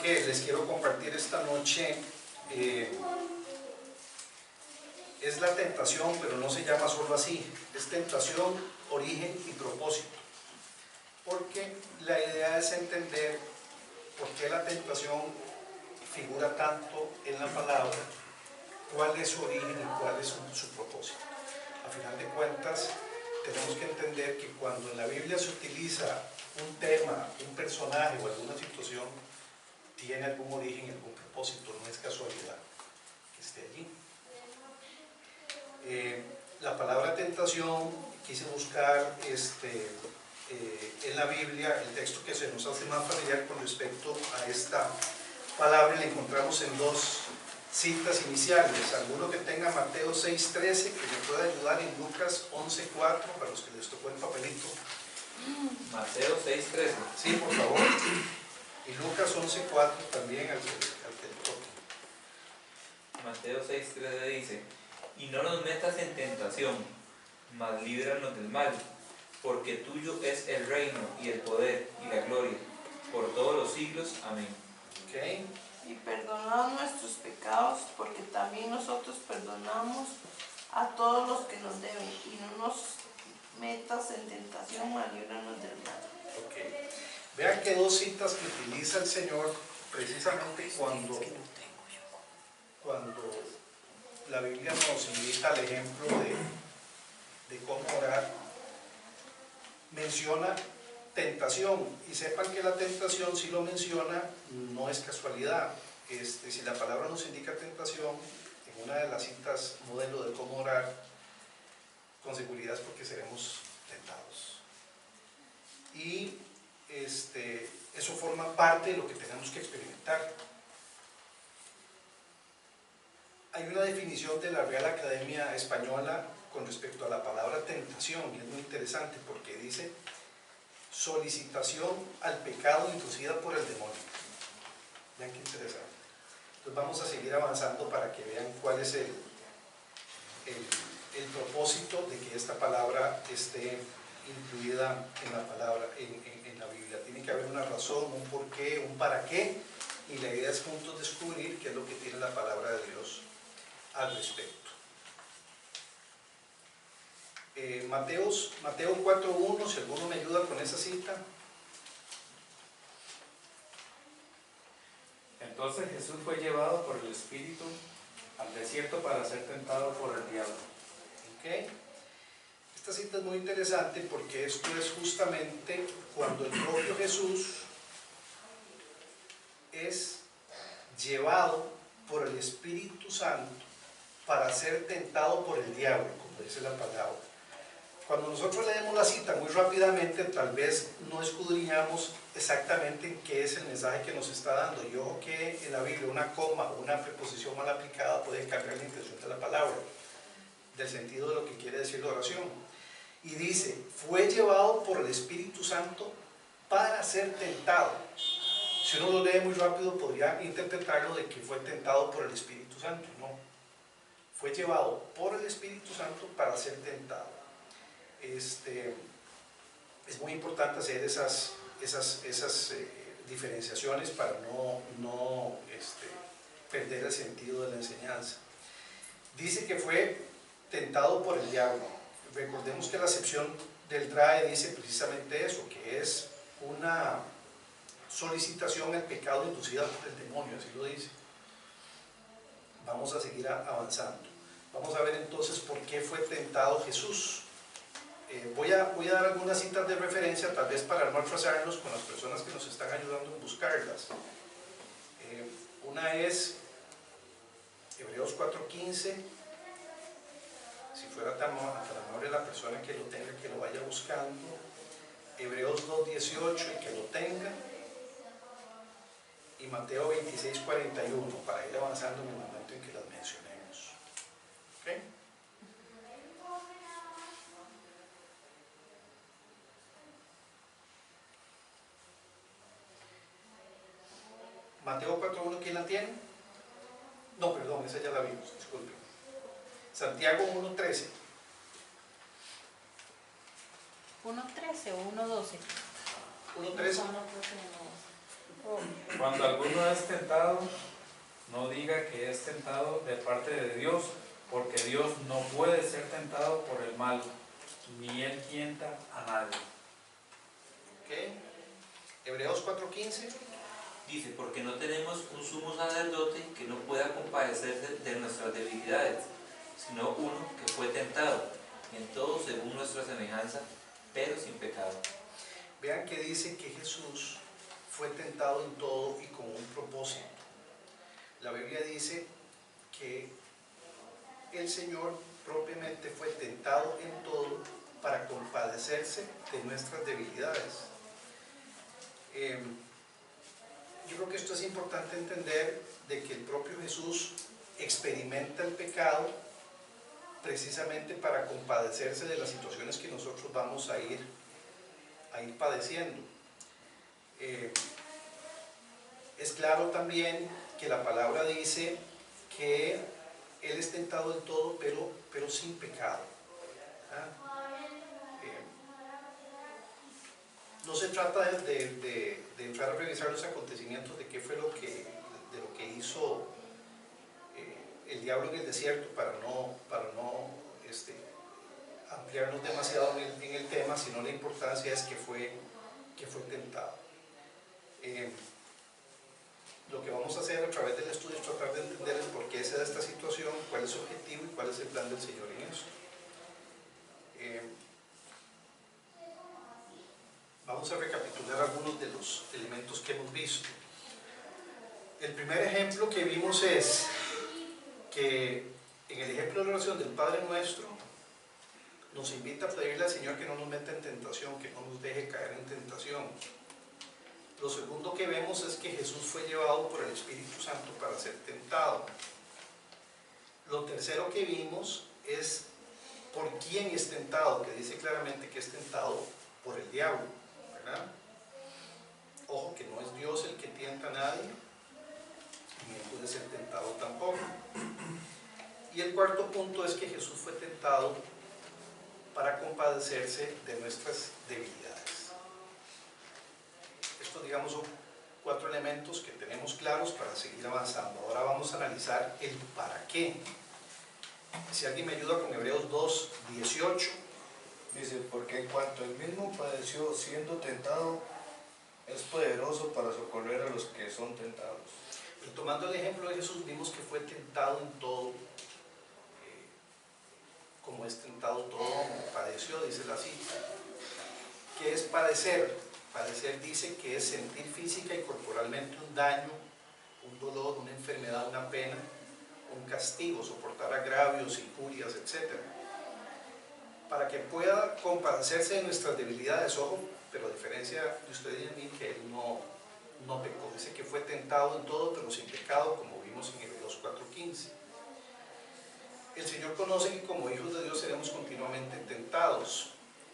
que les quiero compartir esta noche es la tentación, pero no se llama solo así. Es tentación, origen y propósito. Porque la idea es entender por qué la tentación figura tanto en la palabra, cuál es su origen y cuál es su propósito. A final de cuentas, tenemos que entender que cuando en la Biblia se utiliza un tema, un personaje o alguna situación, tiene algún origen y algún propósito, no es casualidad que esté allí. La palabra tentación, quise buscar en la Biblia el texto que se nos hace más familiar con respecto a esta palabra, y la encontramos en dos citas iniciales. Alguno que tenga Mateo 6:13, que me pueda ayudar en Lucas 11:4, para los que les tocó el papelito. Mateo 6:13. Sí, por favor. Y Lucas 11:4 también, al que le toque. Mateo 6:13 dice: y no nos metas en tentación, mas líbranos del mal, porque tuyo es el reino y el poder y la gloria, por todos los siglos. Amén. Okay. Y perdonad nuestros pecados, porque también nosotros perdonamos a todos los que nos deben, y no nos metas en tentación, mas líbranos del mal. Okay. Vean que dos citas que utiliza el Señor precisamente cuando la Biblia nos invita al ejemplo de cómo orar. Menciona tentación, y sepan que la tentación, si lo menciona, no es casualidad. Si la palabra nos indica tentación en una de las citas modelo de cómo orar, con seguridad es porque seremos tentados. Y eso forma parte de lo que tenemos que experimentar. Hay una definición de la Real Academia Española con respecto a la palabra tentación, y es muy interesante porque dice: solicitación al pecado inducida por el demonio. Vean qué interesante. Entonces vamos a seguir avanzando para que vean cuál es el propósito de que esta palabra esté incluida en la palabra, en la Biblia. Tiene que haber una razón, un porqué, un para qué, y la idea es juntos descubrir qué es lo que tiene la palabra de Dios al respecto. Mateo 4:1, si alguno me ayuda con esa cita. Entonces Jesús fue llevado por el Espíritu al desierto para ser tentado por el diablo. Okay. Esta cita es muy interesante porque esto es justamente cuando el propio Jesús es llevado por el Espíritu Santo para ser tentado por el diablo, como dice la palabra. Cuando nosotros leemos la cita muy rápidamente, tal vez no escudriñamos exactamente qué es el mensaje que nos está dando. Y ojo que en la Biblia una coma o una preposición mal aplicada puede cambiar la intención de la palabra, del sentido de lo que quiere decir la oración. Y dice: fue llevado por el Espíritu Santo para ser tentado. Si uno lo lee muy rápido, podría interpretarlo de que fue tentado por el Espíritu Santo. No, fue llevado por el Espíritu Santo para ser tentado. Es muy importante hacer esas diferenciaciones para no perder el sentido de la enseñanza. Dice que fue tentado por el diablo. Recordemos que la acepción del DRAE dice precisamente eso, que es una solicitación al pecado inducida por el demonio, así lo dice. Vamos a seguir avanzando. Vamos a ver entonces por qué fue tentado Jesús. Voy a dar algunas citas de referencia, tal vez para no atrasarnos con las personas que nos están ayudando en buscarlas. Una es Hebreos 4:15. Si fuera tan amable la persona que lo tenga, que lo vaya buscando. Hebreos 2:18, y que lo tenga. Y Mateo 26:41, para ir avanzando en el momento en que las mencionemos. ¿Okay? Mateo 4:1, ¿quién la tiene? No, perdón, esa ya la vimos, disculpen. Santiago 1:13. 1:13 o 1:12. 1:13. Cuando alguno es tentado, no diga que es tentado de parte de Dios, porque Dios no puede ser tentado por el mal, ni él tienta a nadie. ¿Ok? Hebreos 4:15. Dice, porque no tenemos un sumo sacerdote que no pueda compadecerse de nuestras debilidades, sino uno que fue tentado en todo según nuestra semejanza, pero sin pecado. Vean que dice que Jesús fue tentado en todo y con un propósito. La Biblia dice que el Señor propiamente fue tentado en todo para compadecerse de nuestras debilidades. Yo creo que esto es importante entender, de que el propio Jesús experimenta el pecado precisamente para compadecerse de las situaciones que nosotros vamos a ir padeciendo. Es claro también que la palabra dice que Él es tentado en todo, pero sin pecado. No se trata de entrar a revisar los acontecimientos de qué fue lo que hizo el diablo en el desierto para no ampliarnos demasiado en el tema, sino la importancia es que fue tentado. Lo que vamos a hacer a través del estudio es tratar de entender el por qué se da esta situación, cuál es su objetivo y cuál es el plan del Señor en eso. Vamos a recapitular algunos de los elementos que hemos visto. El primer ejemplo que vimos es que en el ejemplo de la oración del Padre Nuestro nos invita a pedirle al Señor que no nos meta en tentación, que no nos deje caer en tentación. Lo segundo que vemos es que Jesús fue llevado por el Espíritu Santo para ser tentado. Lo tercero que vimos es por quién es tentado, que dice claramente que es tentado por el diablo, ¿verdad? Ojo que no es Dios el que tienta a nadie, ni él puede ser tentado tampoco. Y el cuarto punto es que Jesús fue tentado para compadecerse de nuestras debilidades. Estos, digamos, son 4 elementos que tenemos claros para seguir avanzando. Ahora vamos a analizar el para qué. Si alguien me ayuda con Hebreos 2:18. Dice, porque en cuanto él mismo padeció siendo tentado, es poderoso para socorrer a los que son tentados. Y tomando el ejemplo de Jesús, vimos que fue tentado en todo, como es tentado todo, como padeció, dice la cita. ¿Qué es padecer? Padecer dice que es sentir física y corporalmente un daño, un dolor, una enfermedad, una pena, un castigo, soportar agravios, injurias, etc. Para que pueda compadecerse de nuestras debilidades, ojo, pero a diferencia de usted y de mí, que él no pecó. Dice que fue tentado en todo, pero sin pecado, como vimos en Hebreos 4:15. El Señor conoce que como hijos de Dios seremos continuamente tentados.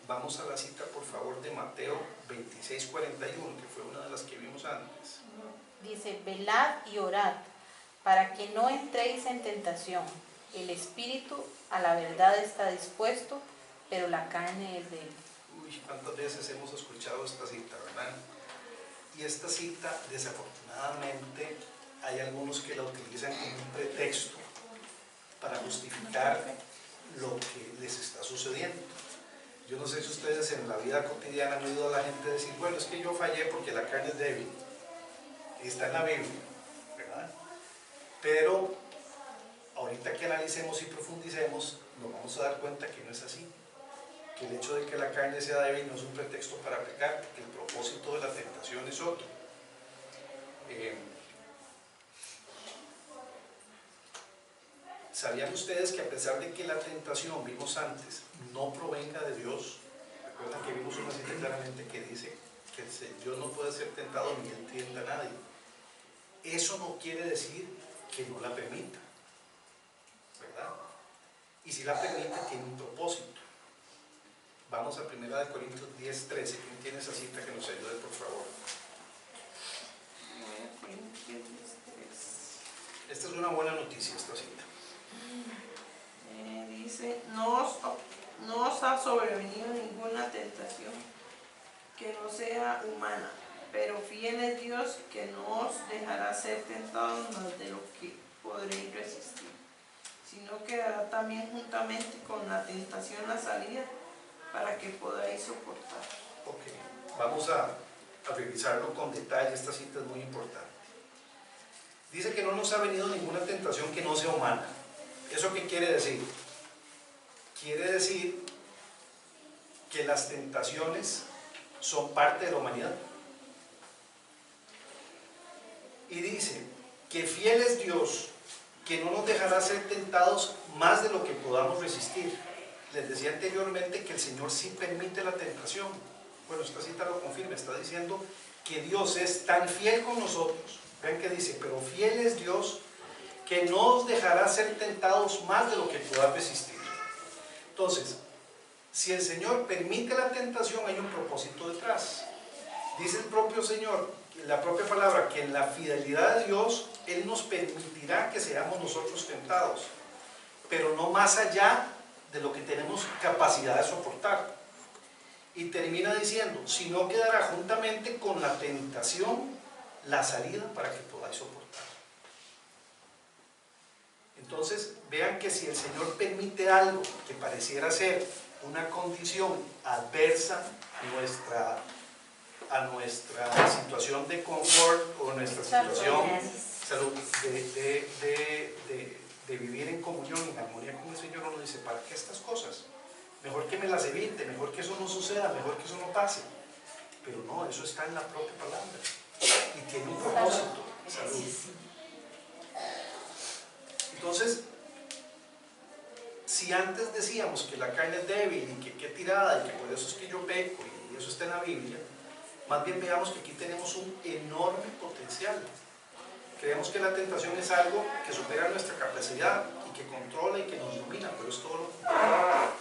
Vamos a la cita, por favor, de Mateo 26:41, que fue una de las que vimos antes. Dice, velad y orad, para que no entréis en tentación. El espíritu a la verdad está dispuesto, pero la carne es débil. Uy, cuántas veces hemos escuchado esta cita, ¿verdad? Y esta cita, desafortunadamente, hay algunos que la utilizan como un pretexto para justificar lo que les está sucediendo. Yo no sé si ustedes en la vida cotidiana han oído a la gente decir, bueno, es que yo fallé porque la carne es débil. Y está en la Biblia, ¿verdad? Pero ahorita que analicemos y profundicemos, nos vamos a dar cuenta que no es así. Que el hecho de que la carne sea débil no es un pretexto para pecar, porque el propósito de la tentación es otro. ¿Sabían ustedes que a pesar de que la tentación, vimos antes, no provenga de Dios? Recuerdan que vimos una cita claramente que dice que Dios no puede ser tentado ni él tienta a nadie. Eso no quiere decir que no la permita, ¿verdad? Y si la permite, tiene un propósito. Vamos a 1 Corintios 10:13. ¿Quién tiene esa cita que nos ayude, por favor? Esta es una buena noticia, esta cita. Dice, no os ha sobrevenido ninguna tentación que no sea humana, Pero fiel es Dios que no os dejará ser tentados más de lo que podréis resistir, sino que dará también juntamente con la tentación la salida para que podáis soportar. Ok, vamos a revisarlo con detalle, esta cita es muy importante. Dice que no nos ha venido ninguna tentación que no sea humana. ¿Eso qué quiere decir? Quiere decir que las tentaciones son parte de la humanidad. Y dice que fiel es Dios, que no nos dejará ser tentados más de lo que podamos resistir. Les decía anteriormente que el Señor sí permite la tentación. Bueno, esta cita lo confirma, está diciendo que Dios es tan fiel con nosotros. Vean que dice, pero fiel es Dios que no os dejará ser tentados más de lo que podamos resistir. Entonces, si el Señor permite la tentación, hay un propósito detrás. Dice el propio Señor, la propia palabra, que en la fidelidad de Dios, Él nos permitirá que seamos nosotros tentados, pero no más allá de lo que tenemos capacidad de soportar. Y termina diciendo, si no quedará juntamente con la tentación la salida para que podáis soportar. Entonces, vean que si el Señor permite algo que pareciera ser una condición adversa a nuestra situación de confort o nuestra situación de vivir en comunión, en armonía con el Señor, uno dice, ¿para qué estas cosas? Mejor que me las evite, mejor que eso no suceda, mejor que eso no pase. Pero no, eso está en la propia palabra y tiene un propósito. Salud. Entonces, si antes decíamos que la carne es débil y que qué tirada y que por eso es que yo peco y eso está en la Biblia, más bien veamos que aquí tenemos un enorme potencial. Creemos que la tentación es algo que supera nuestra capacidad y que controla y que nos domina, pero es todo lo contrario.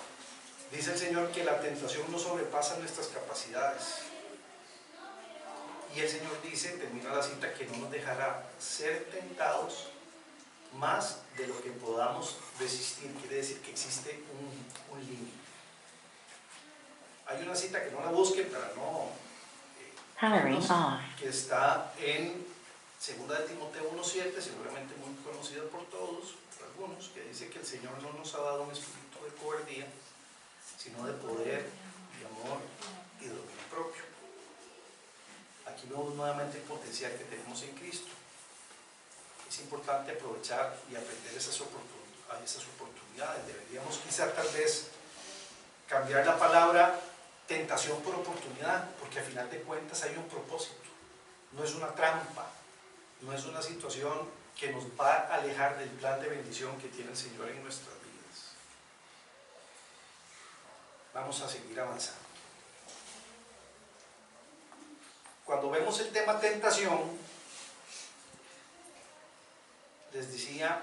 Dice el Señor que la tentación no sobrepasa nuestras capacidades. Y el Señor dice, termina la cita, que no nos dejará ser tentados más de lo que podamos resistir. Quiere decir que existe un límite. Hay una cita que no la busquen para no que está en 2 de Timoteo 1:7, seguramente muy conocida por todos, por algunos, que dice que el Señor no nos ha dado un espíritu de cobardía, sino de poder, de amor y de dominio propio. Aquí vemos nuevamente el potencial que tenemos en Cristo. Es importante aprovechar y aprender esas oportunidades. Deberíamos quizá tal vez cambiar la palabra tentación por oportunidad, porque al final de cuentas hay un propósito. No es una trampa, no es una situación que nos va a alejar del plan de bendición que tiene el Señor en nuestras vidas. Vamos a seguir avanzando. Cuando vemos el tema tentación, les decía,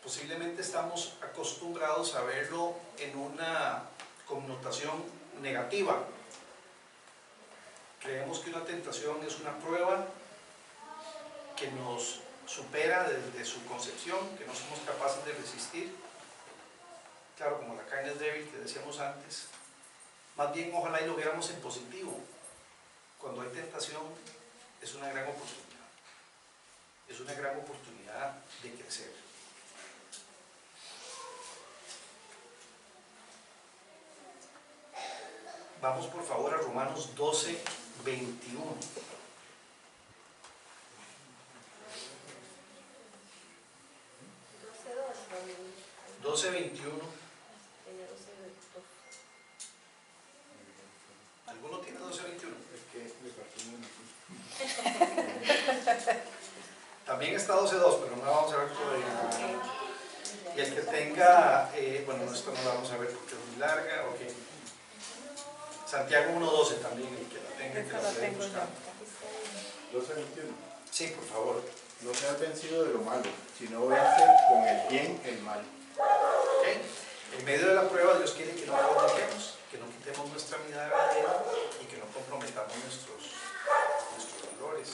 posiblemente estamos acostumbrados a verlo en una connotación negativa. Creemos que una tentación es una prueba que nos supera desde su concepción, que no somos capaces de resistir. Claro, como la carne es débil, que decíamos antes. Más bien, ojalá y lo viéramos en positivo. Cuando hay tentación, es una gran oportunidad. Es una gran oportunidad de crecer. Vamos por favor a Romanos 12:21. 12:21. ¿Alguno tiene 12:21? También está 12:2, pero no la vamos a ver todavía. Y el que tenga, bueno, esto no la vamos a ver porque es muy larga. Okay. Santiago 1:12 también, el que la tenga, que la pueda buscar. 12:21. Sí, por favor. No seas vencido de lo malo, sino vence con el bien el mal. Okay. En medio de la prueba, Dios quiere que no nos dejemos, que no quitemos nuestra mirada de Él y que no comprometamos nuestros valores.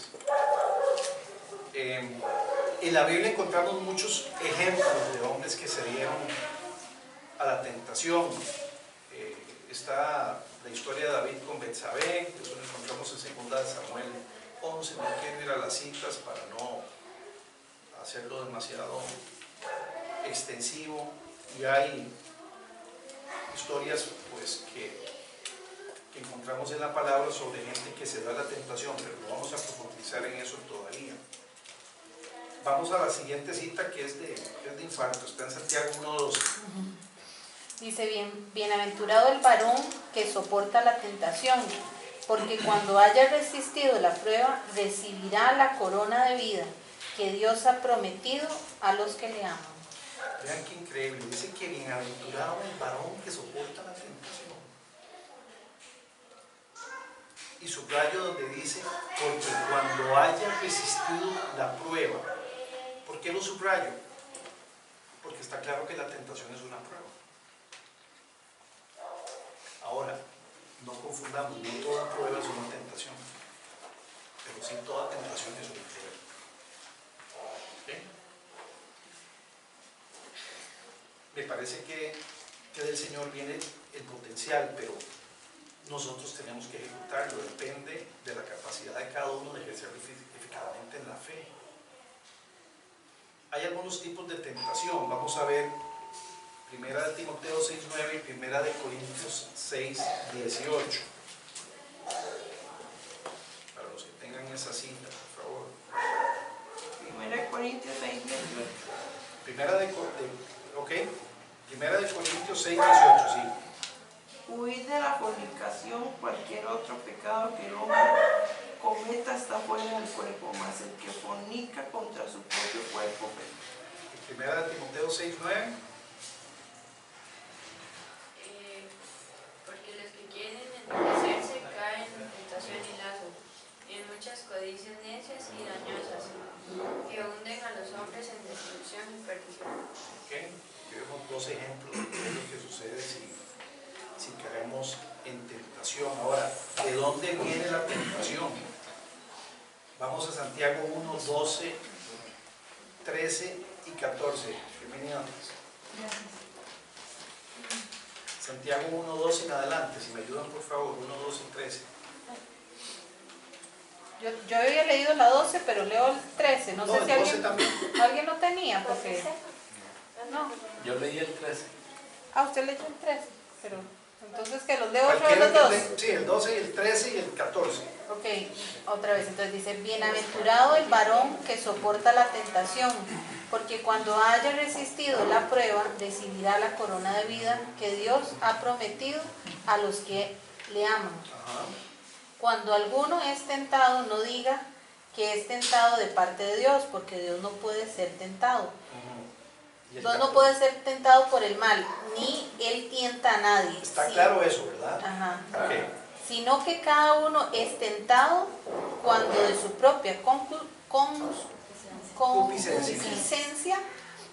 En la Biblia encontramos muchos ejemplos de hombres que se dieron a la tentación. Está la historia de David con Betsabé, eso lo encontramos en 2 Samuel 11, no quiero ir a las citas para no hacerlo demasiado extensivo, y hay historias pues que encontramos en la palabra sobre gente que se da la tentación, pero no vamos a profundizar en eso todavía. Vamos a la siguiente cita, que es de infarto, está en Santiago 1:12. Dice, bienaventurado el varón que soporta la tentación, porque cuando haya resistido la prueba, recibirá la corona de vida que Dios ha prometido a los que le aman. Vean qué increíble, dice que bienaventurado el varón que soporta la tentación. Y subrayo donde dice, porque cuando haya resistido la prueba. ¿Por qué lo subrayo? Porque está claro que la tentación es una prueba. Ahora, no confundamos, no toda prueba es una tentación, pero sí toda tentación es una prueba. ¿Okay? Me parece que del Señor viene el potencial, pero nosotros tenemos que ejecutarlo, depende de la capacidad de cada uno de ejercer eficazmente en la fe. Hay algunos tipos de tentación, vamos a ver 1 Timoteo 6:9 y 1 Corintios 6:18. Para los que tengan esa cita, por favor. 1 Corintios 6:18. Primera de Corintios 6:18, sí. Huid de la fornicación, cualquier otro pecado que el hombre cometa está fuera del cuerpo, mas el que fornica contra su propio cuerpo peca. Primera de Timoteo 6:9. Porque los que quieren enriquecerse caen en tentación y lazo, en muchas codicias necias y dañosas, que hunden a los hombres en destrucción y perdición. Okay. Tenemos dos ejemplos de lo que sucede si caemos en tentación. Ahora, ¿de dónde viene la tentación? Vamos a Santiago 1:12, 13 y 14. Bienvenido. Santiago 1:12 en adelante, si me ayudan por favor, 1:12 y 13. Yo había leído la 12, pero leo el 13. No sé el si 12 también. alguien lo tenía, porque... No. Yo leí el 13. Usted leyó el 13, pero... Entonces, que los leo otra vez Cualquiera los dos. Sí, el 12, el 13 y el 14. Ok, otra vez. Entonces dice, bienaventurado el varón que soporta la tentación, porque cuando haya resistido la prueba, recibirá la corona de vida que Dios ha prometido a los que le aman. Ajá. Cuando alguno es tentado, no diga que es tentado de parte de Dios, porque Dios no puede ser tentado. Dios no puede ser tentado por el mal, ni Él tienta a nadie. Está claro eso, ¿verdad? Ajá. Okay. Sino que cada uno es tentado cuando de su propia concupiscencia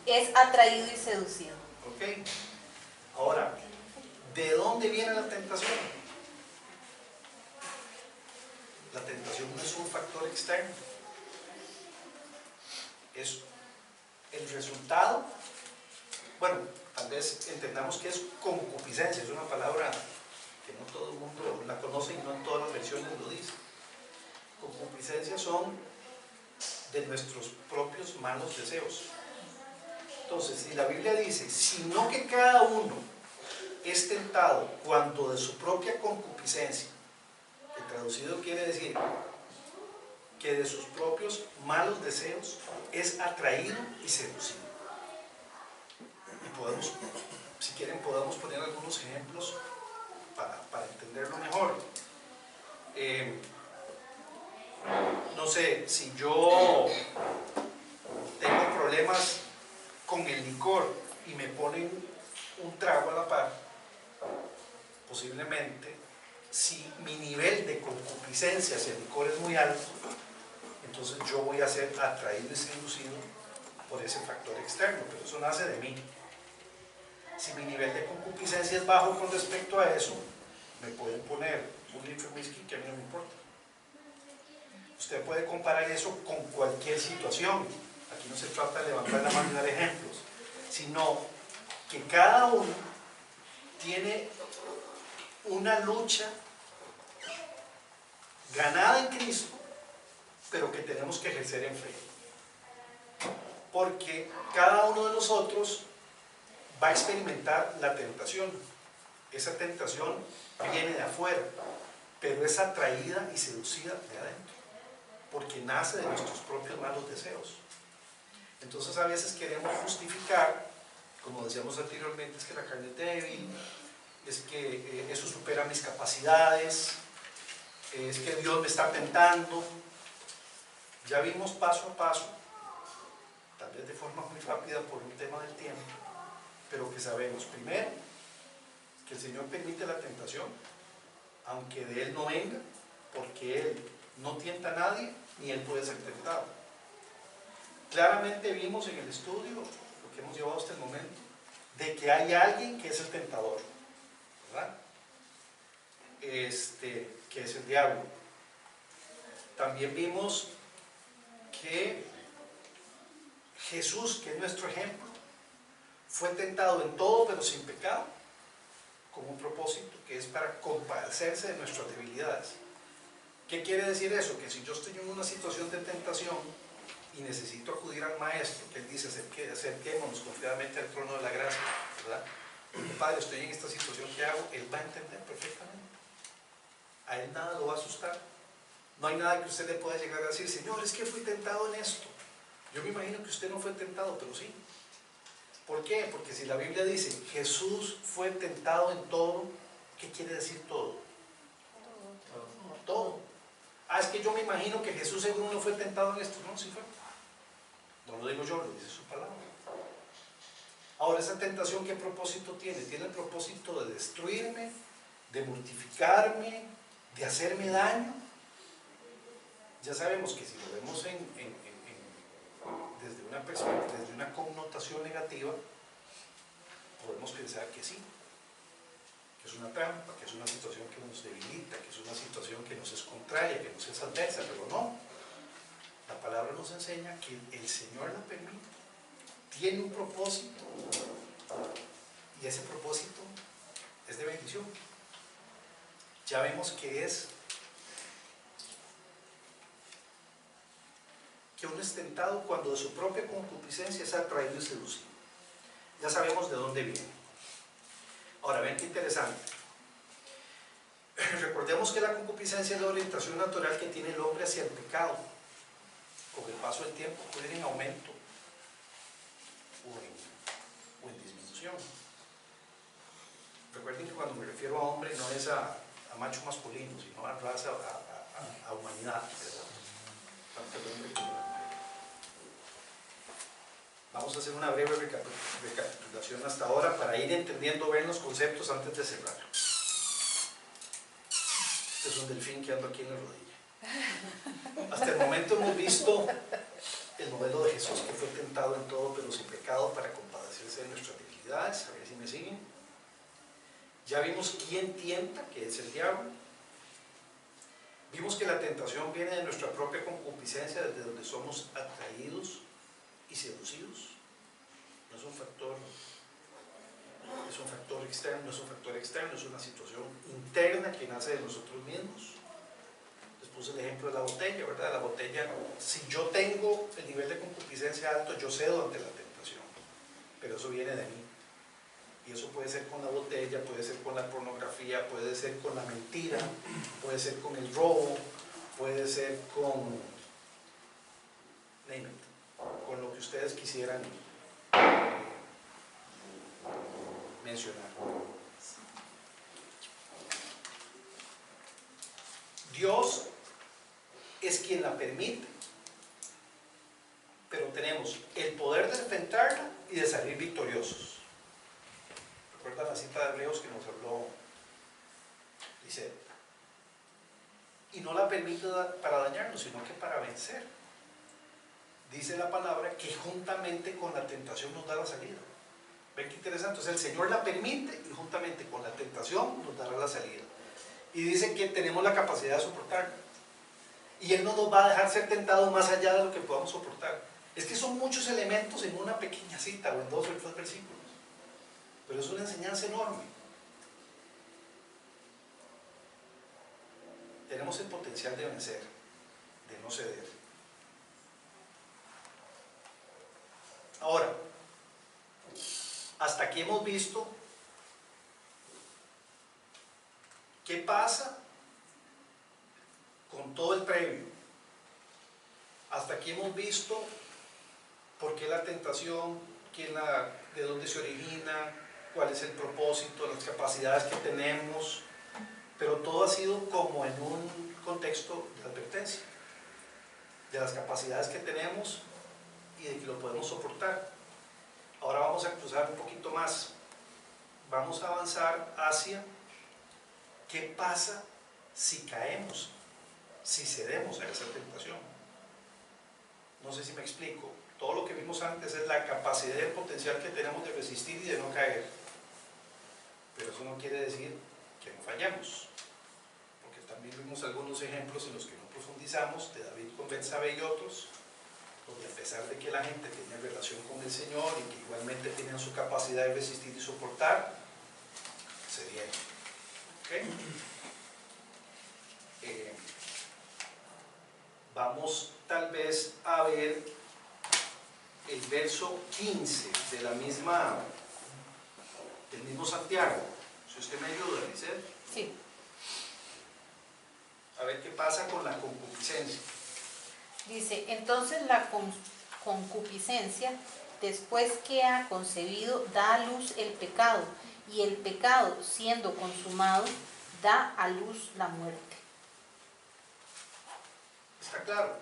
es atraído y seducido. Ok. Ahora, ¿de dónde viene la tentación? La tentación no es un factor externo. Es el resultado. Bueno, tal vez entendamos que es concupiscencia, es una palabra que no todo el mundo la conoce y no en todas las versiones lo dice. Concupiscencia son de nuestros propios malos deseos. Entonces, si la Biblia dice, sino que cada uno es tentado cuando de su propia concupiscencia, que traducido quiere decir que de sus propios malos deseos es atraído y seducido. Y podemos, si quieren, podemos poner algunos ejemplos para entenderlo mejor. No sé, si yo tengo problemas con el licor y me ponen un trago a la par, posiblemente, si mi nivel de concupiscencia hacia el licor es muy alto, entonces yo voy a ser atraído y seducido por ese factor externo, pero eso nace de mí. Si mi nivel de concupiscencia es bajo con respecto a eso, me pueden poner un litro de whisky que a mí no me importa. Usted puede comparar eso con cualquier situación. Aquí no se trata de levantar la mano y dar ejemplos, sino que cada uno tiene una lucha ganada en Cristo pero que tenemos que ejercer en fe. Porque cada uno de nosotros va a experimentar la tentación. Esa tentación viene de afuera, pero es atraída y seducida de adentro, porque nace de nuestros propios malos deseos. Entonces a veces queremos justificar, como decíamos anteriormente, es que la carne es débil, es que eso supera mis capacidades, es que Dios me está tentando. Ya vimos paso a paso, tal vez de forma muy rápida por un tema del tiempo, pero que sabemos, primero, que el Señor permite la tentación, aunque de Él no venga, porque Él no tienta a nadie, ni Él puede ser tentado. Claramente vimos en el estudio, lo que hemos llevado hasta el momento, de que hay alguien que es el tentador, ¿verdad? Que es el diablo. También vimos que Jesús, que es nuestro ejemplo, fue tentado en todo pero sin pecado, con un propósito que es para compadecerse de nuestras debilidades. ¿Qué quiere decir eso? Que si yo estoy en una situación de tentación y necesito acudir al Maestro, que Él dice, acerquémonos confiadamente al trono de la gracia, ¿verdad? Padre, estoy en esta situación, ¿qué hago? Él va a entender perfectamente. A Él nada lo va a asustar. No hay nada que usted le pueda llegar a decir, Señor, es que fui tentado en esto. Yo me imagino que usted no fue tentado, pero sí. ¿Por qué? Porque si la Biblia dice, Jesús fue tentado en todo, ¿qué quiere decir todo? Todo. Ah, es que yo me imagino que Jesús seguro no fue tentado en esto. No, sí fue. No lo digo yo, lo dice su palabra. Ahora, esa tentación, ¿qué propósito tiene? Tiene el propósito de destruirme, de mortificarme, de hacerme daño. Ya sabemos que si lo vemos desde una perspectiva, desde una connotación negativa, podemos pensar que sí, que es una trampa, que es una situación que nos debilita, que es una situación que nos es contraria, que nos es adversa, pero no. La palabra nos enseña que el Señor la permite, tiene un propósito, y ese propósito es de bendición. Ya vemos que es que uno es tentado cuando de su propia concupiscencia es atraído y seducido. Ya sabemos de dónde viene. Ahora, ven qué interesante. Recordemos que la concupiscencia es la orientación natural que tiene el hombre hacia el pecado. Con el paso del tiempo puede ir en aumento o en disminución. Recuerden que cuando me refiero a hombre no es a macho masculino, sino a raza, a humanidad, ¿verdad? Tanto el hombre como la mujer. Vamos a hacer una breve recapitulación hasta ahora para ir entendiendo bien los conceptos antes de cerrar. Este es un delfín que anda aquí en la rodilla. Hasta el momento hemos visto el modelo de Jesús, que fue tentado en todo pero sin pecado, para compadecerse de nuestras debilidades. A ver si me siguen. Ya vimos quién tienta, que es el diablo. Vimos que la tentación viene de nuestra propia concupiscencia, desde donde somos atraídos y seducidos. No es un factor externo, no es un factor externo, es una situación interna que nace de nosotros mismos. Les puse el ejemplo de la botella, ¿verdad? La botella, si yo tengo el nivel de concupiscencia alto, yo cedo ante la tentación, pero eso viene de mí. Y eso puede ser con la botella, puede ser con la pornografía, puede ser con la mentira, puede ser con el robo, puede ser con lo que ustedes quisieran mencionar. Dios es quien la permite, pero tenemos el poder de enfrentarla y de salir victoriosos. ¿Recuerdan la cita de Hebreos que nos habló? Dice, y no la permite para dañarnos, sino que para vencer. Dice la palabra que juntamente con la tentación nos da la salida. ¿Ven qué interesante? Entonces el Señor la permite y juntamente con la tentación nos dará la salida. Y dice que tenemos la capacidad de soportarla. Y Él no nos va a dejar ser tentados más allá de lo que podamos soportar. Es que son muchos elementos en una pequeña cita o en 2 o 3 versículos. Pero es una enseñanza enorme. Tenemos el potencial de vencer, de no ceder. Ahora, hasta aquí hemos visto qué pasa con todo el previo. Hasta aquí hemos visto por qué la tentación, de dónde se origina, cuál es el propósito, las capacidades que tenemos, pero todo ha sido como en un contexto de advertencia, de las capacidades que tenemos y de que lo podemos soportar. Ahora vamos a cruzar un poquito más, vamos a avanzar hacia qué pasa si caemos, si cedemos a esa tentación. No sé si me explico. Todo lo que vimos antes es la capacidad y el potencial que tenemos de resistir y de no caer. Pero eso no quiere decir que no fallamos. Porque también vimos algunos ejemplos en los que no profundizamos, de David con Betsabé y otros, donde a pesar de que la gente tiene relación con el Señor y que igualmente tienen su capacidad de resistir y soportar, se dieron. ¿Okay? Vamos tal vez a ver el verso 15 de del mismo Santiago. Si usted me ayuda, Lisette. Sí. A ver qué pasa con la concupiscencia. Dice, entonces la concupiscencia, después que ha concebido, da a luz el pecado, y el pecado, siendo consumado, da a luz la muerte. ¿Está claro?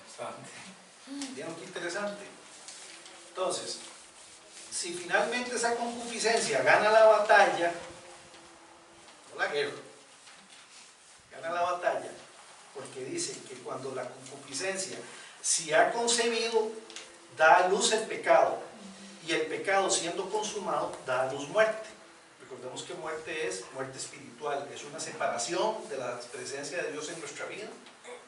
Bastante. ¿Vieron qué interesante? Entonces, si finalmente esa concupiscencia gana la batalla, no la guerra, gana la batalla, porque dice que cuando la concupiscencia, si ha concebido, da a luz el pecado, y el pecado siendo consumado, da a luz muerte. Recordemos que muerte es muerte espiritual, es una separación de la presencia de Dios en nuestra vida.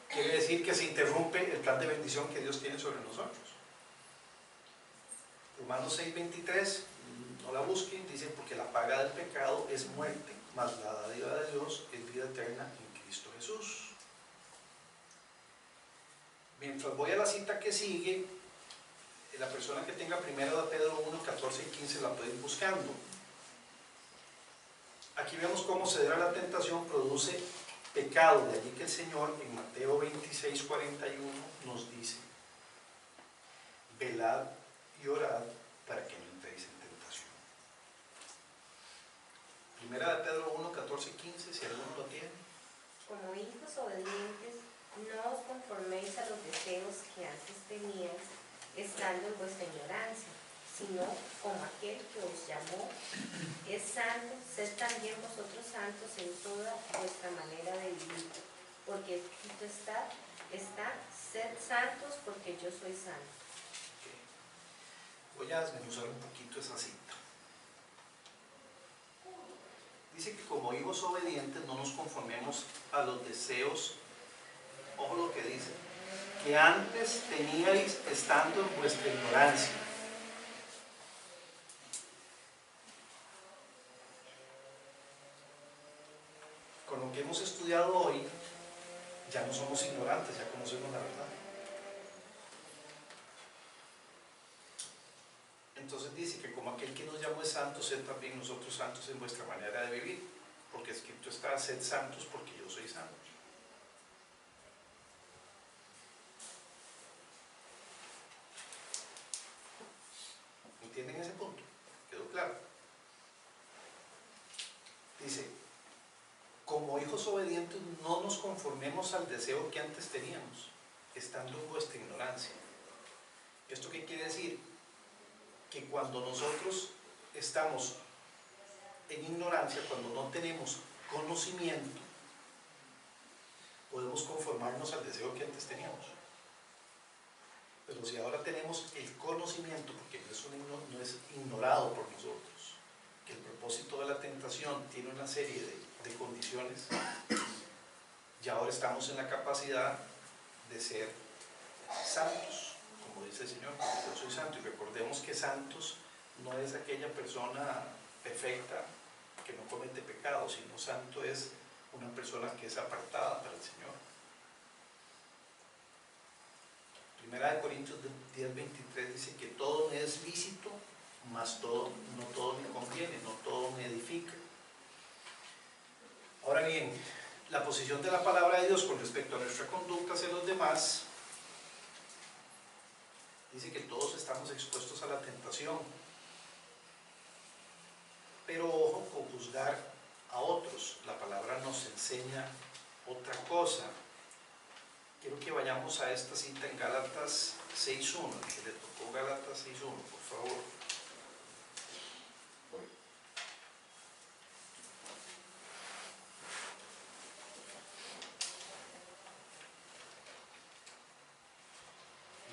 Quiere decir que se interrumpe el plan de bendición que Dios tiene sobre nosotros. Romanos 6:23, no la busquen, dice, porque la paga del pecado es muerte, mas la dádiva de Dios es vida eterna en Cristo Jesús. Mientras voy a la cita que sigue, la persona que tenga 1 de Pedro 1, 14 y 15 la puede ir buscando. Aquí vemos cómo ceder a la tentación produce pecado, de allí que el Señor en Mateo 26, 41 nos dice: velad y orad para que no entréis en tentación. 1 de Pedro 1, 14 y 15, si alguno lo tiene. Como hijos obedientes, no os conforméis a los deseos que antes teníais, estando en vuestra ignorancia, sino como aquel que os llamó es santo, sed también vosotros santos en toda vuestra manera de vivir, porque escrito está, sed santos porque yo soy santo. Okay. Voy a desmenuzar un poquito esa cita. Dice que como hijos obedientes no nos conformemos a los deseos, ojo lo que dice, que antes teníais estando en vuestra ignorancia. Con lo que hemos estudiado hoy, ya no somos ignorantes, ya conocemos la verdad. Entonces dice que como aquel que nos llamó es santo, sed también nosotros santos en vuestra manera de vivir, porque escrito está, sed santos porque yo soy santo. ¿Entienden ese punto? ¿Quedó claro? Dice, como hijos obedientes no nos conformemos al deseo que antes teníamos, estando en vuestra ignorancia. ¿Esto qué quiere decir? Que cuando nosotros estamos en ignorancia, cuando no tenemos conocimiento, podemos conformarnos al deseo que antes teníamos. Pero si ahora tenemos el conocimiento, porque no es ignorado por nosotros, que el propósito de la tentación tiene una serie de condiciones, y ahora estamos en la capacidad de ser santos, como dice el Señor, porque yo soy santo. Y recordemos que santos no es aquella persona perfecta que no comete pecado, sino santo es una persona que es apartada para el Señor. Primera de Corintios 10:23 dice que todo me es lícito, mas no todo me conviene, no todo me edifica. Ahora bien, la posición de la palabra de Dios con respecto a nuestra conducta hacia los demás dice que todos estamos expuestos a la tentación, pero ojo con juzgar a otros. La palabra nos enseña otra cosa. Quiero que vayamos a esta cita en Gálatas 6:1, que le tocó Gálatas 6:1, por favor.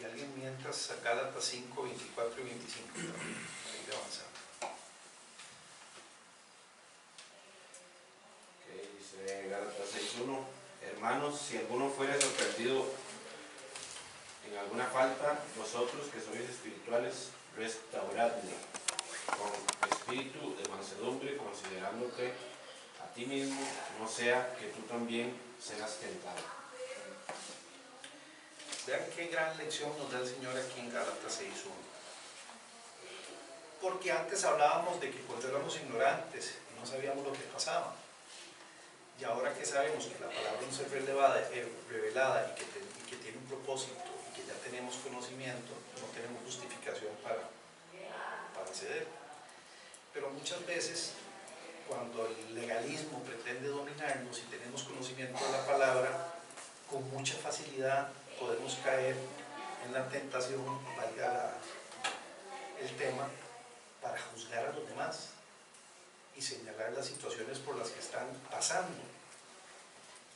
Y alguien mientras a Gálatas 5, 24 y 25 también, para ir avanzando. Dice Gálatas 6:1: Hermanos, si alguno fuere sorprendido en alguna falta, vosotros que sois espirituales, restauradle con espíritu de mansedumbre, considerándote a ti mismo, no sea que tú también seas tentado. Vean qué gran lección nos da el Señor aquí en Gálatas 6:1. Porque antes hablábamos de que cuando éramos ignorantes y no sabíamos lo que pasaba. Y ahora que sabemos que la palabra nos es revelada y que tiene un propósito y que ya tenemos conocimiento, no tenemos justificación para ceder. Pero muchas veces, cuando el legalismo pretende dominarnos y tenemos conocimiento de la palabra, con mucha facilidad podemos caer en la tentación, valga el tema, para juzgar a los demás y señalar las situaciones por las que están pasando.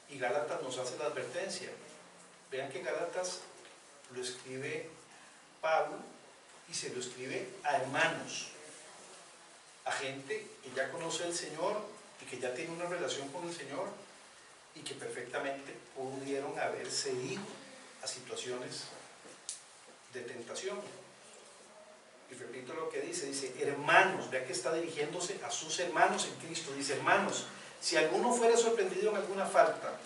Y Gálatas nos hace la advertencia. Vean que Gálatas lo escribe Pablo y se lo escribe a hermanos, a gente que ya conoce al Señor y que ya tiene una relación con el Señor y que perfectamente pudieron haber cedido a situaciones de tentación. Y repito lo que dice, hermanos, vea que está dirigiéndose a sus hermanos en Cristo, dice: hermanos, si alguno fuera sorprendido en alguna falta,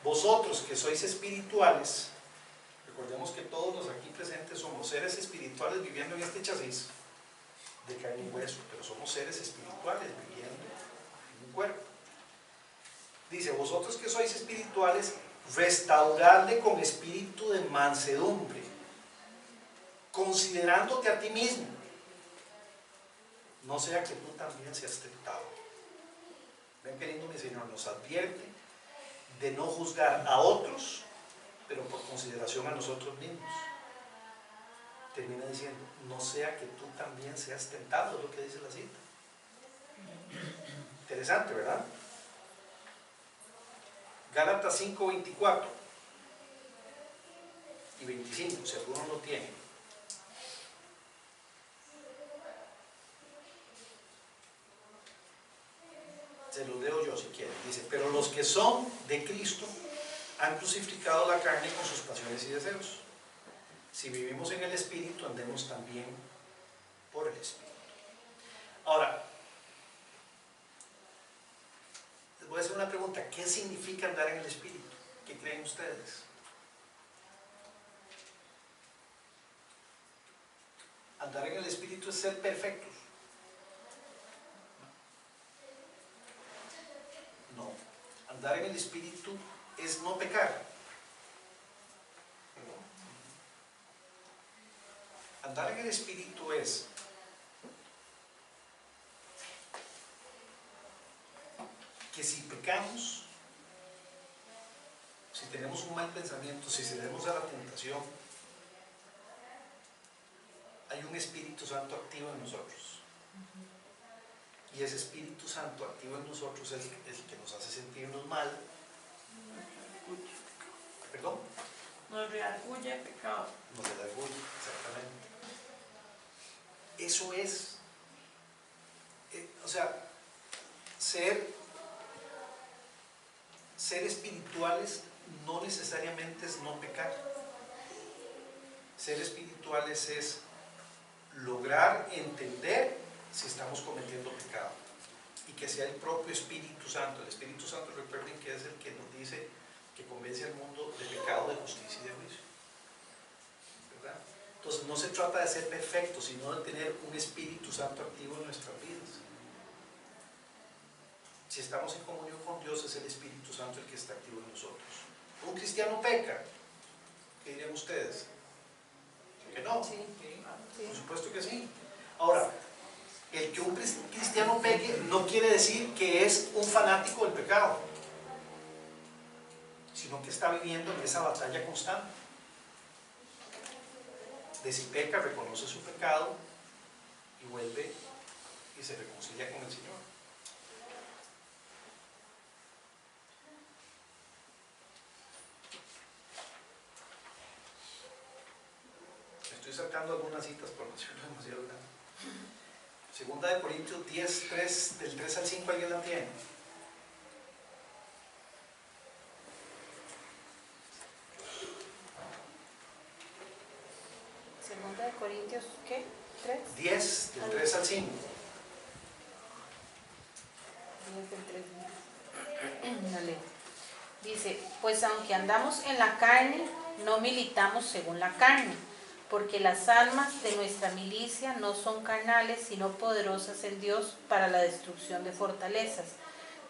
vosotros que sois espirituales, recordemos que todos los aquí presentes somos seres espirituales viviendo en este chasis de carne y hueso, pero somos seres espirituales viviendo en un cuerpo. Dice: vosotros que sois espirituales, restauradle con espíritu de mansedumbre, considerándote a ti mismo, no sea que tú también seas tentado. Ven qué lindo mi Señor nos advierte de no juzgar a otros, pero por consideración a nosotros mismos. Termina diciendo: no sea que tú también seas tentado, es lo que dice la cita. Interesante, ¿verdad? Gálatas 5, 24 y 25, si alguno lo tiene. Se los leo yo si quieren. Dice: pero los que son de Cristo han crucificado la carne con sus pasiones y deseos. Si vivimos en el Espíritu, andemos también por el Espíritu. Ahora, les voy a hacer una pregunta. ¿Qué significa andar en el Espíritu? ¿Qué creen ustedes? Andar en el Espíritu es ser perfectos. No. Andar en el Espíritu es no pecar. Andar en el Espíritu es que si pecamos, si tenemos un mal pensamiento, si cedemos a la tentación, hay un Espíritu Santo activo en nosotros. Y ese Espíritu Santo activo en nosotros es el que nos hace sentirnos mal. ¿Perdón? Nos redarguye el pecado. Nos redarguye, exactamente. Eso es. O sea, ser espirituales no necesariamente es no pecar. Ser espirituales es lograr entender si estamos cometiendo pecado y que sea el propio Espíritu Santo. El Espíritu Santo, recuerden que es el que nos dice, que convence al mundo de pecado, de justicia y de juicio. Entonces no se trata de ser perfectos, sino de tener un Espíritu Santo activo en nuestras vidas. Si estamos en comunión con Dios, es el Espíritu Santo el que está activo en nosotros. ¿Un cristiano peca? ¿Qué dirían ustedes? ¿Que no? Sí. Por supuesto que sí. Ahora, el que un cristiano peque no quiere decir que es un fanático del pecado, sino que está viviendo en esa batalla constante. De si peca, reconoce su pecado y vuelve y se reconcilia con el Señor. Estoy sacando algunas citas por no hacerlo demasiado grande. Segunda de Corintios 10, 3, del 3 al 5, ¿alguien la tiene? Segunda de Corintios, ¿qué? ¿3? 10, del 3 al 5. 10 del 3. No leo. Dice, pues aunque andamos en la carne, no militamos según la carne, porque las armas de nuestra milicia no son carnales, sino poderosas en Dios para la destrucción de fortalezas,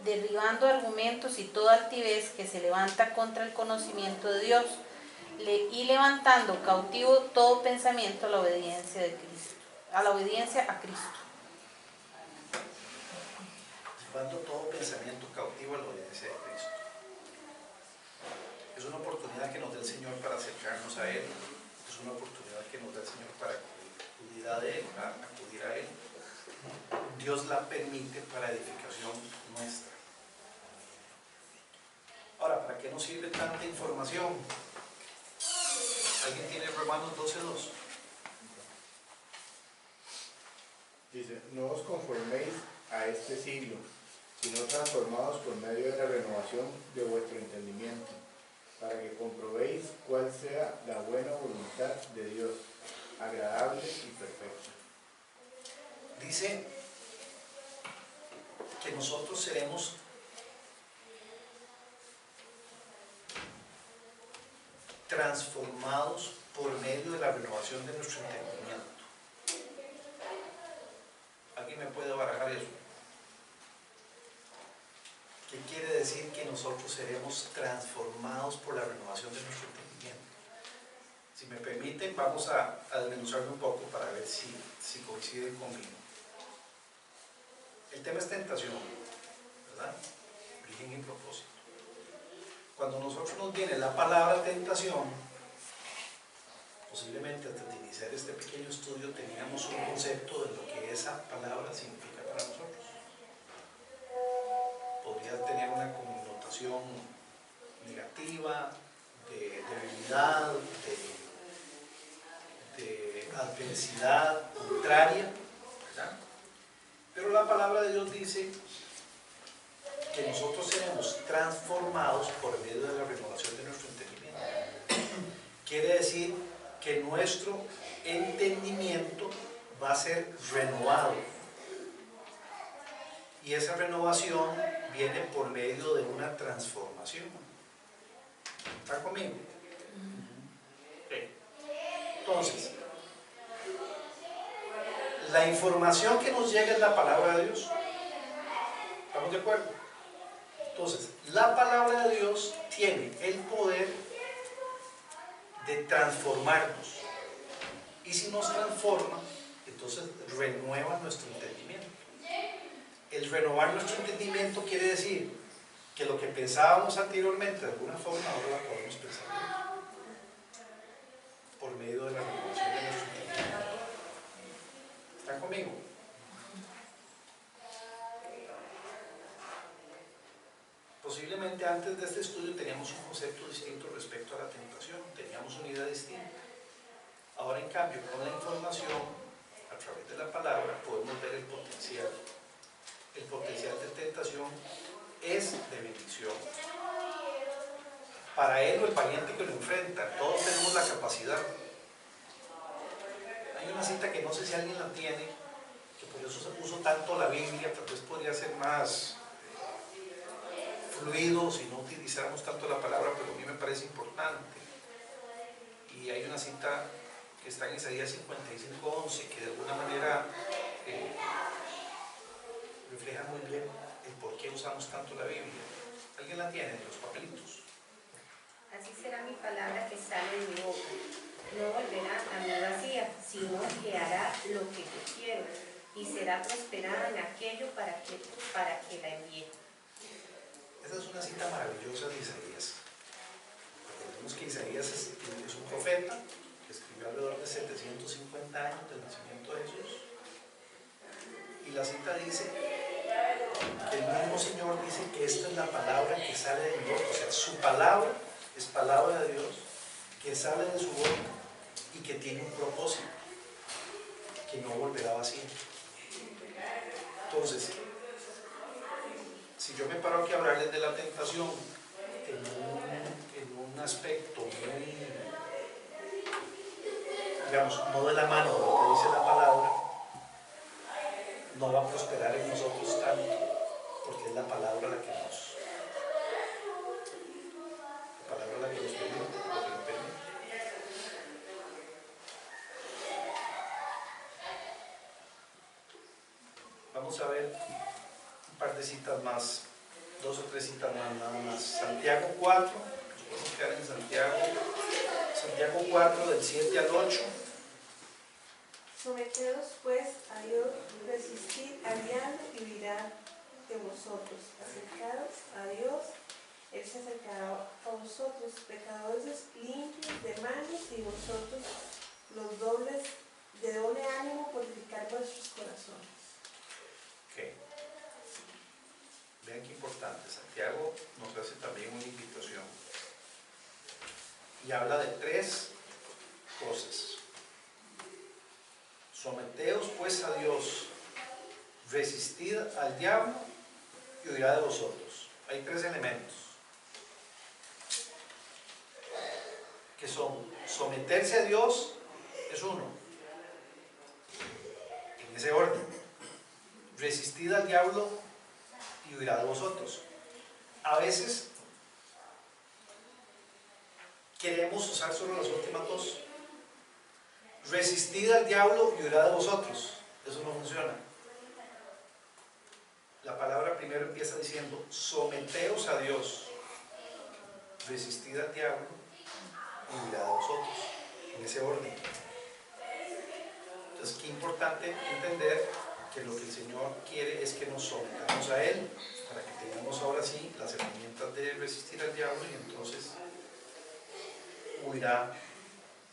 derribando argumentos y toda altivez que se levanta contra el conocimiento de Dios, y levantando cautivo todo pensamiento a la obediencia de Cristo, a la obediencia a Cristo. Llevando todo pensamiento cautivo a la obediencia de Cristo. Es una oportunidad que nos da el Señor para acercarnos a Él. Es una oportunidad que nos da el Señor para acudir a Él. Dios la permite para edificación nuestra. Ahora, ¿para qué nos sirve tanta información? ¿Alguien tiene Romanos 12:2? Dice, no os conforméis a este siglo, sino transformados por medio de la renovación de vuestro entendimiento, para que comprobéis cuál sea la buena voluntad de Dios, agradable y perfecta. Dice que nosotros seremos transformados por medio de la renovación de nuestro entendimiento. ¿Alguien me puede barajar eso? ¿Qué quiere decir que nosotros seremos transformados por la renovación de nuestro entendimiento? Si me permiten, vamos a desmenuzarlo un poco para ver si coinciden conmigo. El tema es tentación, ¿verdad? Origen y propósito. Cuando a nosotros nos viene la palabra tentación, posiblemente antes de iniciar este pequeño estudio teníamos un concepto de lo que esa palabra significa para nosotros. Podría tener una connotación negativa, de debilidad, de adversidad contraria, ¿verdad? Pero la palabra de Dios dice que nosotros seremos transformados por medio de la renovación de nuestro entendimiento. Quiere decir que nuestro entendimiento va a ser renovado. Y esa renovación viene por medio de una transformación. ¿Está conmigo? Entonces, la información que nos llega es la palabra de Dios. ¿Estamos de acuerdo? Entonces, la palabra de Dios tiene el poder de transformarnos. Y si nos transforma, entonces renueva nuestro entendimiento. El renovar nuestro entendimiento quiere decir que lo que pensábamos anteriormente de alguna forma ahora la podemos pensar bien, por medio de la renovación de nuestro entendimiento. ¿Están conmigo? Posiblemente antes de este estudio teníamos un concepto distinto respecto a la tentación, teníamos una idea distinta. Ahora en cambio con la información, a través de la palabra, podemos ver el potencial. El potencial de tentación es de bendición. Para él o el pariente que lo enfrenta, todos tenemos la capacidad. Hay una cita que no sé si alguien la tiene, que por eso se puso tanto la Biblia, tal vez podría ser más fluido si no utilizáramos tanto la palabra, pero a mí me parece importante. Y hay una cita que está en Isaías 55:11, que de alguna manera refleja muy bien el por qué usamos tanto la Biblia. ¿Alguien la tiene en los papelitos? Así será mi palabra que sale de mi boca. No volverá a mí vacía, sino que hará lo que yo quiero y será prosperada en aquello para que la envíe. Esa es una cita maravillosa de Isaías. Recordemos que Isaías es un profeta que escribió alrededor de 750 años del nacimiento de Jesús. Y la cita dice que el mismo Señor dice que esta es la palabra que sale de mi boca. O sea, su palabra es palabra de Dios que sale de su boca y que tiene un propósito, que no volverá vacío. Entonces, si yo me paro aquí a hablarles de la tentación en un aspecto muy, digamos, no de la mano de lo que dice la palabra, no va a prosperar en nosotros tanto, porque es la palabra la que nos permite, lo que nos permite. Vamos a ver un par de citas más, 2 o 3 citas más, nada más. Santiago 4, nos podemos quedar en Santiago 4 del 7 al 8. Someteos pues a Dios, resistid al diablo y huirá de vosotros. Acercaos a Dios, Él se acercará a vosotros. Pecadores limpios de manos y vosotros de doble ánimo, purificar vuestros corazones. Okay. Vean qué importante, Santiago nos hace también una invitación y habla de 3 cosas. Someteos pues a Dios, resistid al diablo y huirá de vosotros. Hay 3 elementos que son: someterse a Dios es uno, en ese orden; resistid al diablo y huirá de vosotros. A veces queremos usar solo las últimas 2. Resistid al diablo y huirá de vosotros. Eso no funciona. La palabra primero empieza diciendo: someteos a Dios, resistid al diablo y huirá de vosotros. En ese orden. Entonces, qué importante entender que lo que el Señor quiere es que nos sometamos a Él, para que tengamos ahora sí las herramientas de resistir al diablo y entonces huirá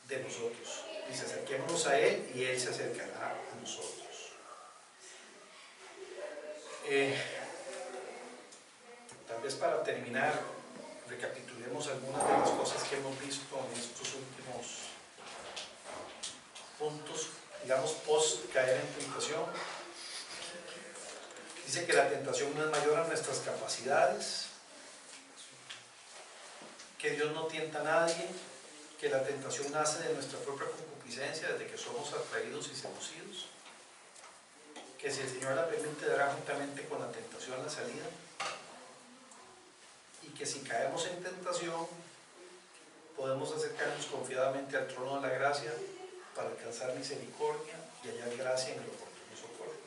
de nosotros. Dice: acerquémonos a Él y Él se acercará a nosotros. Tal vez para terminar, recapitulemos algunas de las cosas que hemos visto en estos últimos puntos, digamos, post caer en tentación. Dice que la tentación no es mayor a nuestras capacidades, que Dios no tienta a nadie, que la tentación nace de nuestra propia concupiscencia desde que somos atraídos y seducidos, que si el Señor la permite dará juntamente con la tentación la salida, y que si caemos en tentación podemos acercarnos confiadamente al trono de la gracia para alcanzar misericordia y hallar gracia en el oportuno socorro.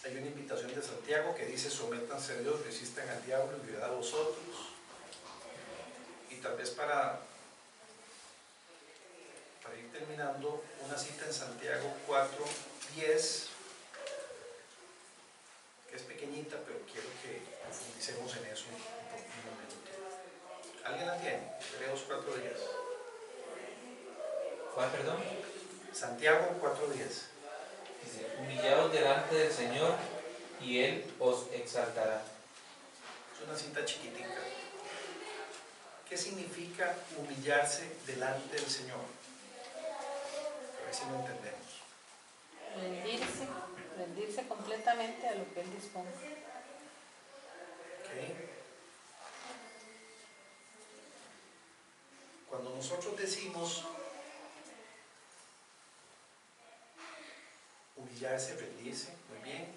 Hay una invitación de Santiago que dice: sométanse a Dios, resistan al diablo y huirá de vosotros. Y tal vez para ir terminando, una cita en Santiago 4:10, que es pequeñita, pero quiero que profundicemos en eso un momento. ¿Alguien la tiene? Hebreos 4:10. ¿Cuál, perdón? Santiago 4:10. Dice: humillaos delante del Señor y Él os exaltará. Es una cita chiquitica. ¿Qué significa humillarse delante del Señor? A ver si lo entendemos. Rendirse completamente a lo que Él dispone. ¿Okay? Cuando nosotros decimos humillarse, rendirse, muy bien,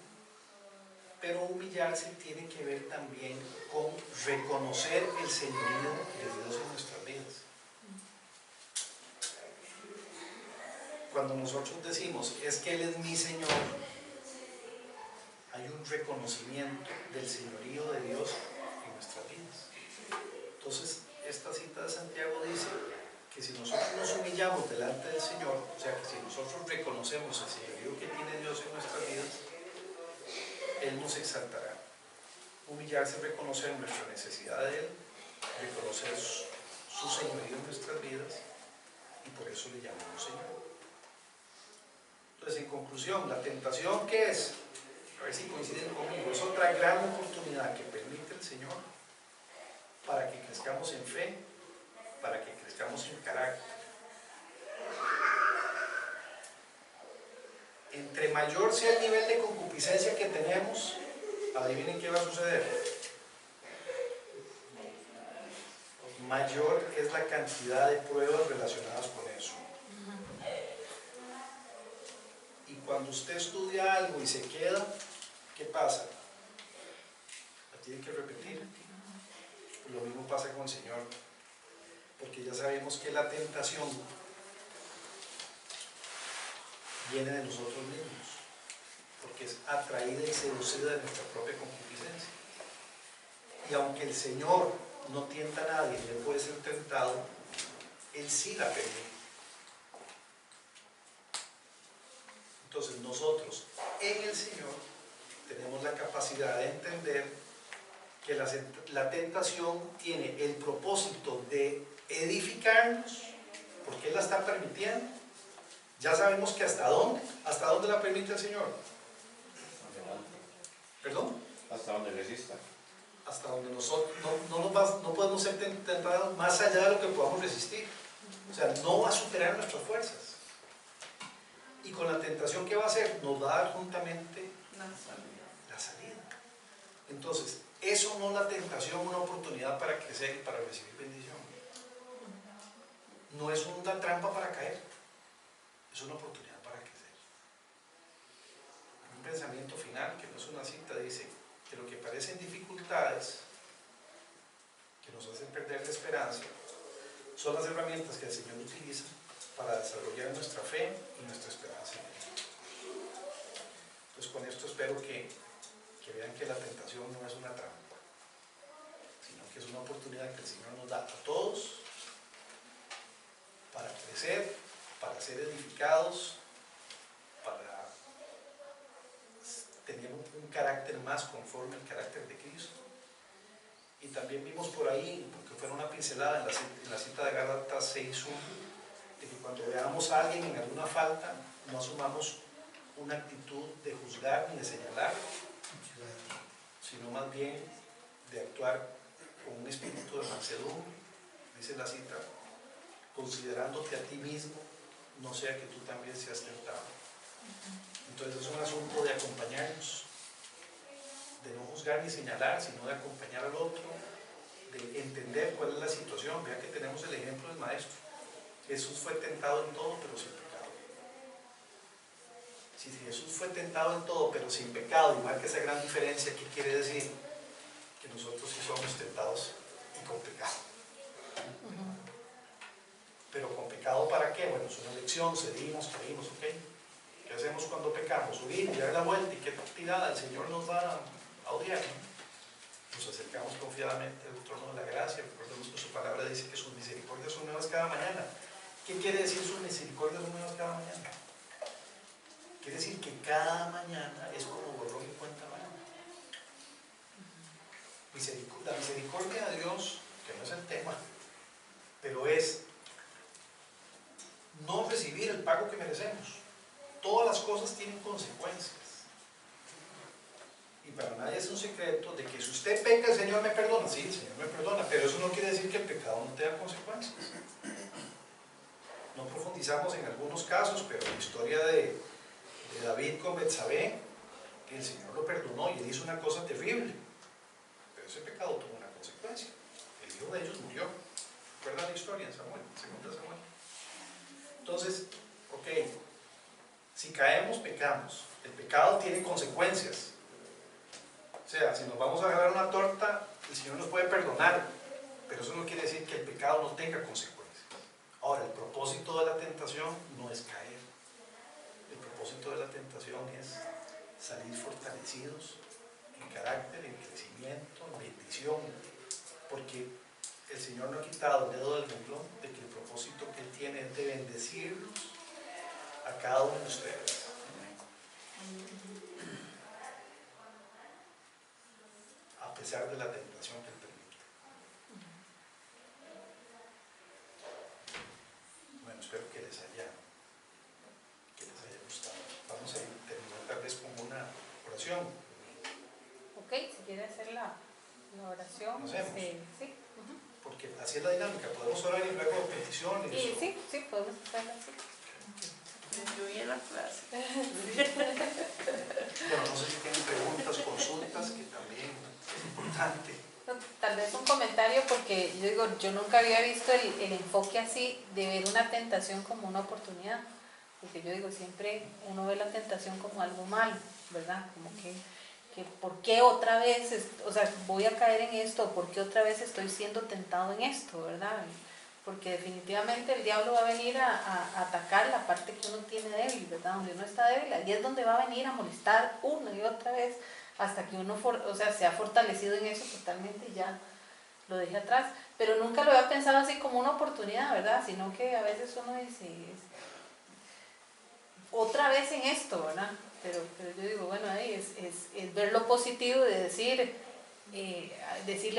Pero humillarse tiene que ver también con reconocer el señorío de Dios en nuestras vidas. Cuando nosotros decimos, es que Él es mi Señor, hay un reconocimiento del señorío de Dios en nuestras vidas. Entonces, esta cita de Santiago dice que si nosotros nos humillamos delante del Señor, o sea que si nosotros reconocemos el señorío que tiene Dios en nuestras vidas, Él nos exaltará. Humillarse es reconocer nuestra necesidad de Él, reconocer su señorío en nuestras vidas, y por eso le llamamos Señor. Entonces, en conclusión, la tentación, ¿qué es? A ver si coinciden conmigo. Es otra gran oportunidad que permite el Señor para que crezcamos en fe, para que crezcamos en carácter. Entre mayor sea el nivel de concupiscencia que tenemos, adivinen qué va a suceder. Mayor es la cantidad de pruebas relacionadas con eso. Y cuando usted estudia algo y se queda, ¿qué pasa? La tiene que repetir. Lo mismo pasa con el Señor, porque ya sabemos que la tentación viene de nosotros mismos, porque es atraída y seducida de nuestra propia concupiscencia. Y aunque el Señor no tienta a nadie, Él puede ser tentado, Él sí la permite. Entonces nosotros en el Señor tenemos la capacidad de entender que la tentación tiene el propósito de edificarnos, porque Él la está permitiendo. Ya sabemos que hasta dónde la permite el Señor. ¿Perdón? Hasta donde resista. Hasta donde nosotros no podemos ser tentados más allá de lo que podamos resistir. O sea, no va a superar nuestras fuerzas. Y con la tentación, ¿qué va a hacer? Nos va a dar juntamente la salida. Entonces, eso no es la tentación, una oportunidad para crecer y para recibir bendición. No es una trampa para caer, es una oportunidad para crecer. Un pensamiento final, que no es una cita, dice que lo que parecen dificultades, que nos hacen perder la esperanza, son las herramientas que el Señor utiliza para desarrollar nuestra fe y nuestra esperanza. Entonces, con esto espero que vean que la tentación no es una trampa, sino que es una oportunidad que el Señor nos da a todos para crecer, para ser edificados, para tener un carácter más conforme al carácter de Cristo. Y también vimos por ahí, porque fue una pincelada en la cita de Gálatas 6:1, de que cuando veamos a alguien en alguna falta, no asumamos una actitud de juzgar ni de señalar, sino más bien de actuar con un espíritu de mansedumbre, dice la cita, considerándote a ti mismo, no sea que tú también seas tentado. Entonces es un asunto de acompañarnos, de no juzgar ni señalar, sino de acompañar al otro, de entender cuál es la situación. Vean que tenemos el ejemplo del Maestro. Jesús fue tentado en todo, pero sin pecado. Si Jesús fue tentado en todo, pero sin pecado, y marca esa gran diferencia, ¿qué quiere decir? Que nosotros sí somos tentados y con pecado. Pero con pecado, ¿para qué? Bueno, es una lección, cedimos, caímos, ¿ok? ¿Qué hacemos cuando pecamos? Subir y dar la vuelta, y qué tirada, el Señor nos va a odiar, ¿no? Nos acercamos confiadamente al trono de la gracia. Recordemos que su palabra dice que sus misericordias son nuevas cada mañana. ¿Qué quiere decir sus misericordias son nuevas cada mañana? Quiere decir que cada mañana es como borrón y cuenta nueva. La misericordia de Dios, que no es el tema, pero es no recibir el pago que merecemos. Todas las cosas tienen consecuencias. Y para nadie es un secreto de que si usted peca, el Señor me perdona. Sí, el Señor me perdona, pero eso no quiere decir que el pecado no tenga consecuencias. No profundizamos en algunos casos, pero la historia de David con Betsabé, que el Señor lo perdonó y él hizo una cosa terrible, pero ese pecado tuvo una consecuencia. El hijo de ellos murió. ¿Recuerdan la historia en Samuel? Segunda Samuel. Entonces, ok, si caemos, pecamos. El pecado tiene consecuencias. sea, si nos vamos a agarrar una torta, el Señor nos puede perdonar, pero eso no quiere decir que el pecado no tenga consecuencias. Ahora, el propósito de la tentación no es caer. El propósito de la tentación es salir fortalecidos en carácter, en crecimiento, en bendición, porque el Señor no ha quitado el dedo del renglón de que el propósito que Él tiene es de bendecirlos a cada uno de ustedes. A pesar de la tentación que Él permite. Bueno, espero que les haya gustado. Vamos a terminar tal vez con una oración. Ok, si quiere hacer la oración. ¿Nos vemos? Sí. Porque así es la dinámica, podemos orar y luego peticiones. Sí, podemos hacerlo así. Yo vi en la clase. Bueno, no sé si tienen preguntas, consultas, que también es importante. No, tal vez un comentario, porque yo digo, yo nunca había visto el enfoque así de ver una tentación como una oportunidad. Porque yo digo, siempre uno ve la tentación como algo malo, ¿verdad? Como que ¿por qué otra vez, o sea, voy a caer en esto? ¿Por qué otra vez estoy siendo tentado en esto, verdad? Porque definitivamente el diablo va a venir a atacar la parte que uno tiene débil, ¿verdad? Donde uno está débil, ahí es donde va a venir a molestar una y otra vez hasta que uno, se ha fortalecido en eso totalmente y ya lo deje atrás. Pero nunca lo había pensado así como una oportunidad, ¿verdad? Sino que a veces uno dice, otra vez en esto, ¿verdad? Pero yo digo, bueno, ahí es ver lo positivo de decirle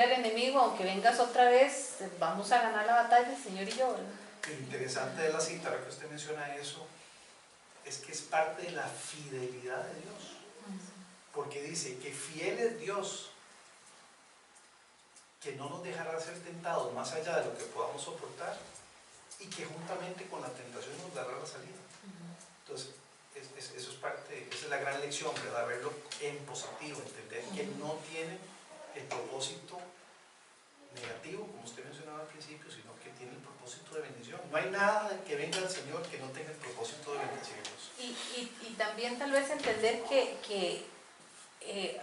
al enemigo, aunque vengas otra vez, vamos a ganar la batalla, el Señor y yo, ¿verdad? Lo interesante de la cita, ahora que usted menciona eso, es que es parte de la fidelidad de Dios. Porque dice que fiel es Dios, que no nos dejará ser tentados más allá de lo que podamos soportar y que juntamente con la tentación nos dará la salida. Entonces, eso es parte, esa es la gran lección, ¿verdad? Verlo en positivo, entender que no tiene el propósito negativo, como usted mencionaba al principio, sino que tiene el propósito de bendición. No hay nada que venga del Señor que no tenga el propósito de bendecirnos. Y también tal vez entender que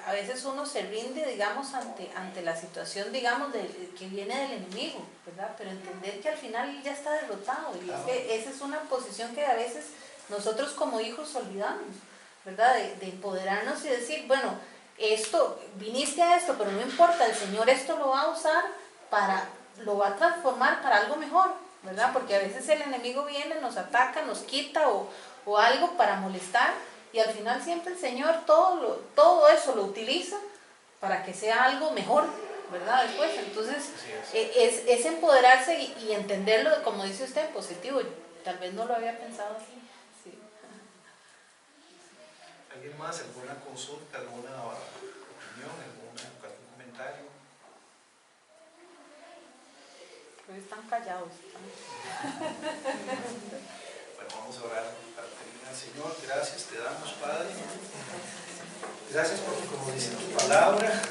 a veces uno se rinde, digamos, ante la situación, digamos, que viene del enemigo, ¿verdad? Pero entender que al final ya está derrotado, y es que esa es una posición que a veces nosotros como hijos olvidamos, ¿verdad? De empoderarnos y decir, bueno, viniste a esto, pero no importa, el Señor esto lo va a usar lo va a transformar para algo mejor, ¿verdad? Porque a veces el enemigo viene, nos ataca, nos quita o algo para molestar, y al final siempre el Señor todo eso lo utiliza para que sea algo mejor, ¿verdad? Después, entonces es empoderarse y entenderlo, como dice usted, en positivo. Tal vez no lo había pensado así. Sí. ¿Alguien más? ¿Alguna consulta? ¿Alguna opinión? ¿Algún comentario? Pero están callados. Bueno, vamos a orar para terminar. Señor, gracias te damos, Padre. Gracias porque, como dice tu palabra,